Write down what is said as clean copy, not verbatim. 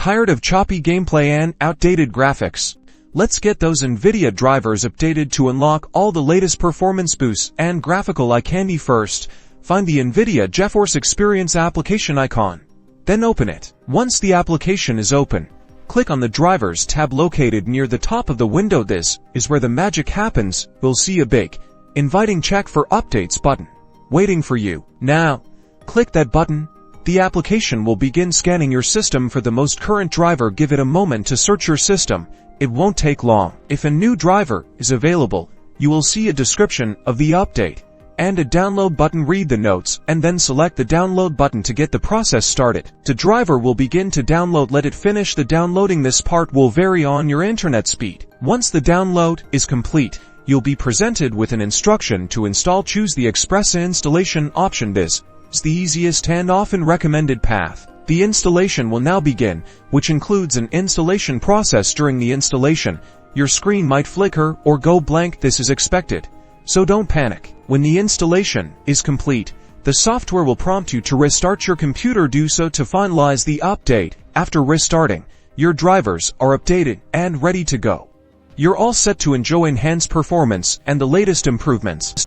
Tired of choppy gameplay and outdated graphics? Let's get those Nvidia drivers updated to unlock all the latest performance boosts and graphical eye candy. First, find the Nvidia Geforce Experience application icon. Then open it. Once the application is open, click on the Drivers tab located near the top of the window. This is where the magic happens. You'll see a big, inviting check for updates button waiting for you. Now, click that button. The application will begin scanning your system for the most current driver. Give it a moment to search your system. It won't take long. If a new driver is available, you will see a description of the update and a download button. Read the notes and then select the download button to get the process started. The driver will begin to download. Let it finish the downloading. This part will vary on your internet speed. Once the download is complete, you'll be presented with an instruction to install. Choose the Express installation option. This is the easiest and often recommended path. The installation will now begin, which includes an installation process. During the installation, your screen might flicker or go blank. This is expected, so don't panic. When the installation is complete, the software will prompt you to restart your computer. Do so to finalize the update. After restarting, your drivers are updated and ready to go. You're all set to enjoy enhanced performance and the latest improvements.